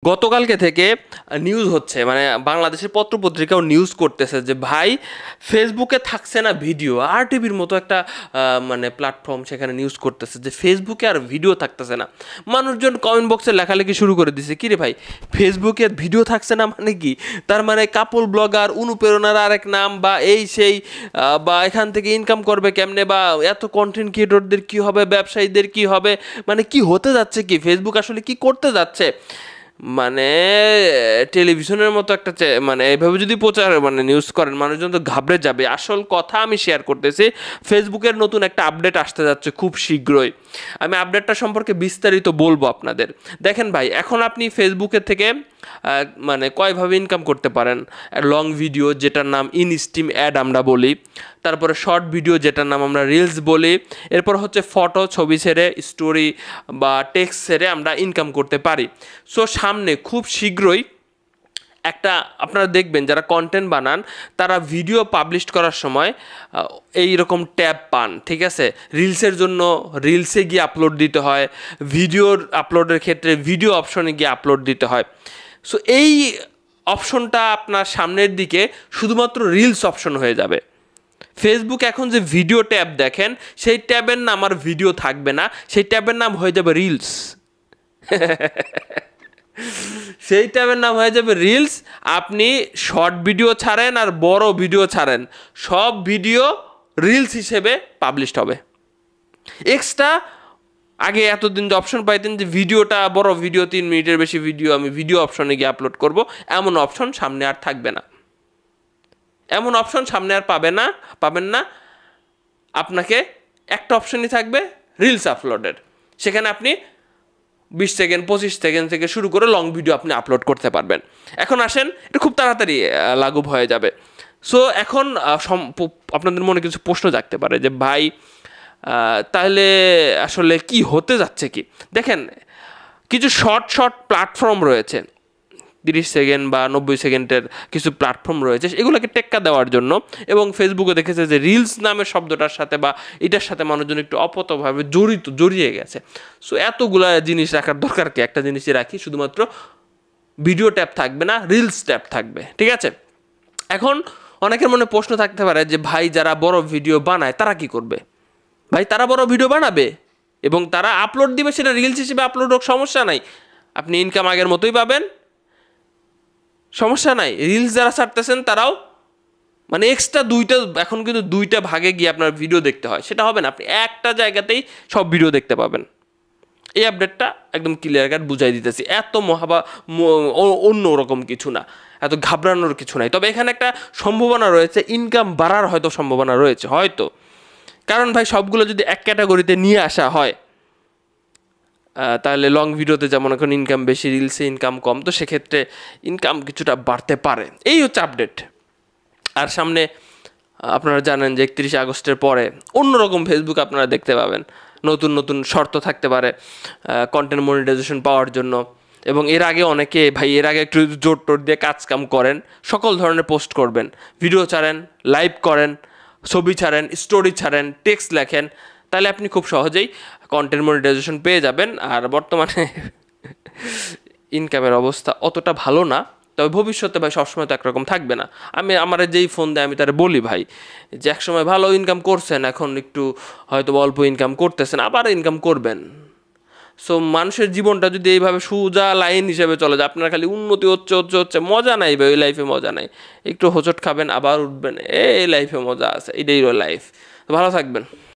গতকালকে থেকে নিউজ হচ্ছে, মানে বাংলাদেশের পত্রপত্রিকাও নিউজ করতেছে যে ভাই ফেসবুকে থাকছে না ভিডিও। আর টিভির মতো একটা মানে প্ল্যাটফর্ম, সেখানে নিউজ করতেছে যে ফেসবুকে আর ভিডিও থাকতেছে না। মানুষজন কমেন্ট বক্সে লেখালেখি শুরু করে দিছে, কিরে ভাই ফেসবুকে ভিডিও থাকছে না মানে কি? তার মানে কাপল ব্লগার, অনুপ্রেরণার আরেক নাম, বা এই সেই, বা এখান থেকে ইনকাম করবে কেমনে, বা এত কন্টেন্ট ক্রিয়েটরদের কি হবে, ব্যবসায়ীদের কি হবে, মানে কি হতে যাচ্ছে, কি ফেসবুক আসলে কি করতে যাচ্ছে? মানে টেলিভিশনের মতো একটা মানে এইভাবে যদি প্রচার মানে নিউজ করেন, মানুষজন তো ঘাবড়ে যাবে। আসল কথা আমি শেয়ার করতেছি, ফেসবুকের নতুন একটা আপডেট আসতে যাচ্ছে খুব শীঘ্রই। আমি আপডেটটা সম্পর্কে বিস্তারিত বলবো আপনাদের। দেখেন ভাই, এখন আপনি ফেসবুকের থেকে মানে কয়ভাবে ইনকাম করতে পারেন। লং ভিডিও, যেটার নাম ইন স্ট্রিম অ্যাড আমরা বলি, তারপরে শর্ট ভিডিও, যেটার নাম আমরা রিলস বলি, এরপর হচ্ছে ফটো, ছবি ছেড়ে, স্টোরি বা টেক্সট ছেড়ে আমরা ইনকাম করতে পারি। সো সামনে খুব শীঘ্রই একটা, আপনারা দেখবেন যারা কন্টেন্ট বানান তারা ভিডিও পাবলিশ করার সময় এই রকম ট্যাব পান, ঠিক আছে? রিলসের জন্য রিলসে গিয়ে আপলোড দিতে হয়, ভিডিওর আপলোডের ক্ষেত্রে ভিডিও অপশনে গিয়ে আপলোড দিতে হয়। সো এই অপশনটা আপনার সামনের দিকে শুধুমাত্র রিলস অপশন হয়ে যাবে। ফেসবুক এখন যে ভিডিও ট্যাব দেখেন, সেই ট্যাবের নাম আর ভিডিও থাকবে না, সেই ট্যাবের নাম হয়ে যাবে রিলস। সেই ট্যাবের নাম হয়ে যাবে রিলস। আপনি শর্ট ভিডিও ছাড়েন আর বড় ভিডিও ছাড়েন, সব ভিডিও রিলস হিসেবে পাবলিশড হবে। এক্সট্রা আগে এতদিন যে অপশন পাইতেন যে ভিডিওটা বড় ভিডিও, 3 মিনিটের বেশি ভিডিও আমি ভিডিও অপশনে গিয়ে আপলোড করব, এমন অপশন সামনে আর থাকবে না। এমন অপশন সামনে আর পাবেন না। আপনাকে একটা অপশনই থাকবে, রিলস আপলোডের। সেখানে আপনি 20 সেকেন্ড 25 সেকেন্ড থেকে শুরু করে লং ভিডিও আপনি আপলোড করতে পারবেন। এখন আসেন, এটা খুব তাড়াতাড়ি লাগু হয়ে যাবে। সো এখন আপনাদের মনে কিছু প্রশ্ন জাগতে পারে যে ভাই তাহলে আসলে কি হতে যাচ্ছে কি? দেখেন, কিছু শর্ট প্ল্যাটফর্ম রয়েছে, 30 সেকেন্ড বা 90 সেকেন্ডের কিছু প্ল্যাটফর্ম রয়েছে, এগুলোকে টেক্কা দেওয়ার জন্য। এবং ফেসবুকে দেখেছে যে রিলস নামের শব্দটার সাথে বা এটার সাথে মানুষজন একটু অপতভাবে জড়িয়ে গেছে। সো এতগুলা জিনিস রাখার দরকার কি? একটা জিনিসই রাখি, শুধুমাত্র ভিডিও ট্যাব থাকবে না, রিলস ট্যাব থাকবে, ঠিক আছে? এখন অনেকের মনে প্রশ্ন থাকতে পারে যে ভাই যারা বড় ভিডিও বানায় তারা কি করবে? ভাই তারা বড় ভিডিও বানাবে এবং তারা আপলোড দিবে, সেটা রিলস হিসেবে আপলোড হোক, সমস্যা নাই, আপনি ইনকাম আগের মতোই পাবেন, সমস্যা নাই। রিলস যারা ছাড়তেছেন তারাও মানে এক্সট্রা এখন কিন্তু 2টা ভাগে গিয়ে আপনার ভিডিও দেখতে হয়, সেটা হবে না। আপনি একটা জায়গাতেই সব ভিডিও দেখতে পাবেন। এই আপডেটটা একদম ক্লিয়ার কাট বুঝাই দিতেছি, এত অন্য রকম কিছু না, এত ঘাবড়ানোর কিছু নাই। তবে এখানে একটা সম্ভাবনা রয়েছে, ইনকাম বাড়ার হয়তো সম্ভাবনা রয়েছে, হয়তো। কারণ ভাই সবগুলো যদি এক ক্যাটাগরিতে নিয়ে আসা হয়, তাহলে লং ভিডিওতে যেমন এখন ইনকাম বেশি, রিলসে ইনকাম কম, তো সেক্ষেত্রে ইনকাম কিছুটা বাড়তে পারে। এই হচ্ছে আপডেট। আর সামনে আপনারা জানেন যে 31 আগস্টের পরে অন্যরকম ফেসবুক আপনারা দেখতে পাবেন। নতুন শর্ত থাকতে পারে কন্টেন্ট মনিটাইজেশন পাওয়ার জন্য। এবং এর আগে অনেকে ভাই এর আগে একটু জোর টোর দিয়ে কাম করেন, সকল ধরনের পোস্ট করবেন, ভিডিও ছাড়েন, লাইভ করেন, ছবি ছাড়েন, স্টোরি ছাড়েন, টেক্সট লেখেন, তাহলে আপনি খুব সহজেই কন্টেন্ট মনিটাইজেশন পেয়ে যাবেন। আর বর্তমানে ইনকামের অবস্থা অতটা ভালো না, তবে ভবিষ্যতে ভাই সবসময় তো একরকম থাকবে না। আমার যেই ফোন দেয় আমি তারা বলি ভাই যে একসময় ভালো ইনকাম করছেন, এখন একটু হয়তো অল্প ইনকাম করতেছেন, আবার ইনকাম করবেন। সো মানুষের জীবনটা যদি এইভাবে সোজা লাইন হিসেবে চলে যায়, আপনার খালি উন্নতি হচ্ছে, মজা নাই ভাই, ওই লাইফে মজা নাই। একটু হোঁচট খাবেন, আবার উঠবেন, এই লাইফে মজা আছে, এটাই লাইফ। ভালো থাকবেন।